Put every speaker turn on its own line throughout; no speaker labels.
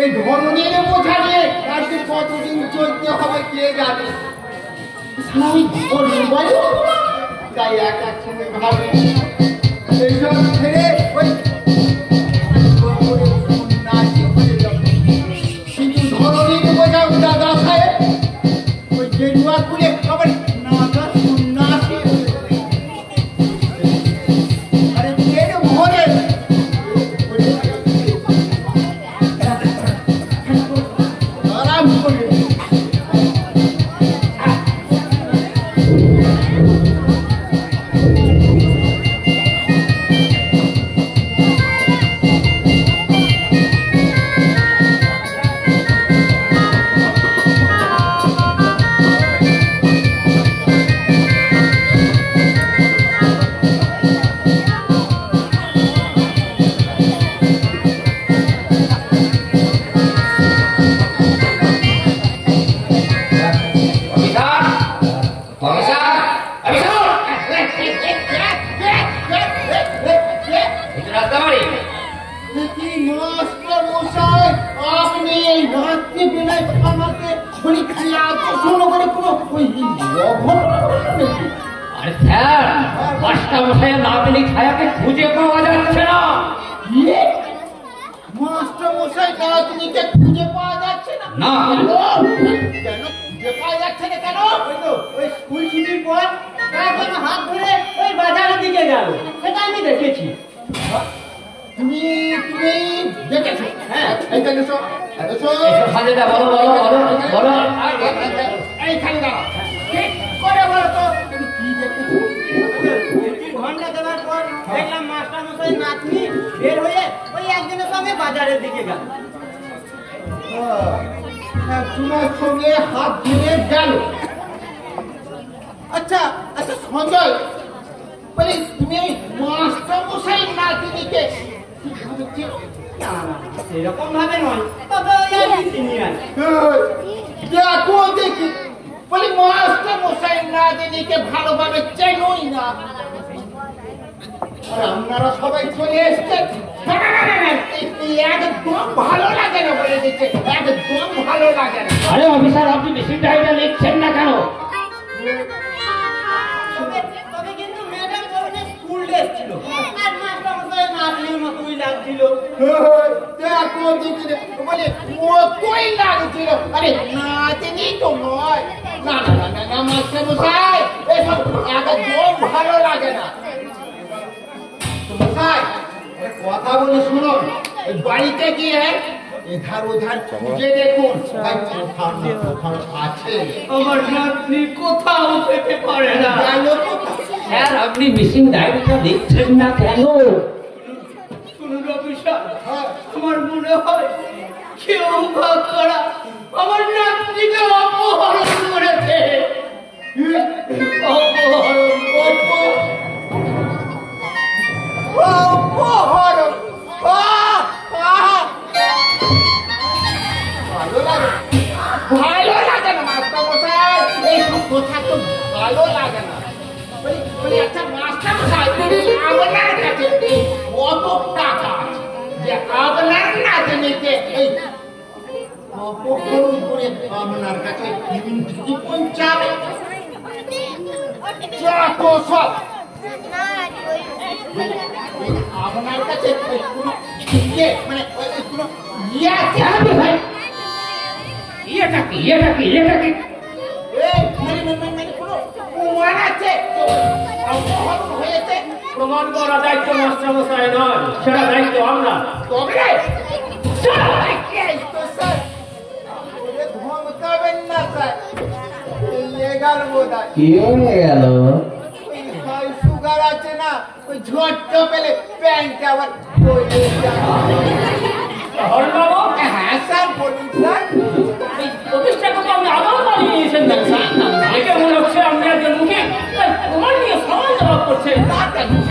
এই ধরনের বোঝা নিয়ে আজকে কতদিন চলতে হবে কে জানে। আমি তাই এক সঙ্গে ভাবি এইসব ছেড়ে ওই কিন্তু ধরনের বোঝা দাদা সাহেব ওই গেরুয়া খুলে আবার নাগা সন্ন্যাসী আরে ট্রেনে ভরে আরাম করে কথা বলে শুনো বাড়িতে কি এধার ওধার খুঁজে দেখুন আছে আমার নাতনি কোথাও পেতে পারে না।
স্যার আপনি মিসিং ডায়েরিটা দেখছেন না কেন?
শুনুন অফিসার, আমার মনে হয় কেউ ভাগ করা আমার নাতনিকে অপহরণ করেছে। অপহরণ ভালো লাগে না মাস্টার মশাই, এইসব কথা তো ভালো লাগে না। আচ্ছা মাস্টার মশাই, আপনার কাছে কত টাকা আছে যে আপনার নাতনিকে এই অপহরণ করে আপনার কাছে পৌঁছাবে? যত সব আপনার কাছে কোনো মানে কোনো ইয়ে আছে ভাই?
এটা কি প্রমাণ করা দায়িত্ব মাস্টার মশাই নয়, সেটা দায়িত্ব আমরা।
সুগার আছে না, ওই ঝড় পেলে প্যান্ট আবার হ্যাঁ স্যার বলুন স্যার।
প্রতিষ্ঠাকে তো আপনি আবার বানিয়ে নিয়েছেন না স্যার, দেখে মনে হচ্ছে আপনি একজন মুখে প্রমাণ নিয়ে সমাজ জবাব করছেন।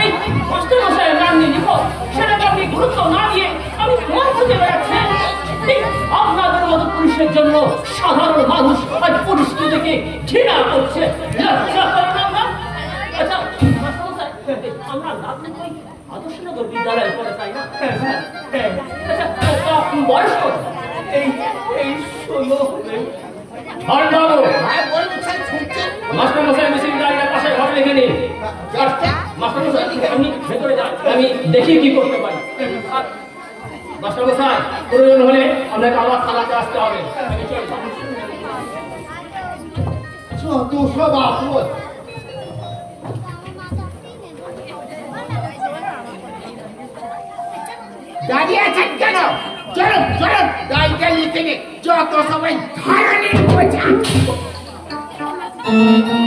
এই মাস্টার মশাইয়ের নাম নিয়ে নিখোঁজ, সেটাকে আপনি গুরুত্ব না দিয়ে আমি প্রমাণ খুঁজে বেড়াচ্ছেন। আপনাদের মতো পুলিশের জন্য সাধারণ মানুষ আজ পুলিশকে দেখে ঘৃণা করছে। আচ্ছা আমরা নাতনি কই আদর্শনগর বিদ্যালয়ে পড়ে, তাই না? আচ্ছা বয়স কত? এই শোনো হরবাবু
হ্যাঁ বলছেন শুনছি
মাস্টার মশাই মিছিল গাড়িটা পাশে ঘরে রেখে নিন মাস্টার মশাই আপনি ভেতরে যান আমি দেখি কি করতে পারি মাস্টার মশাই প্রয়োজন হলে আপনাকে আবার থানাতে আসতে হবে আমি চললাম
যত সব আপদ দাঁড়িয়ে আছেন কেন চলো চলো গাড়িটা লিখে নে যত সবাই ধারণের বোঝা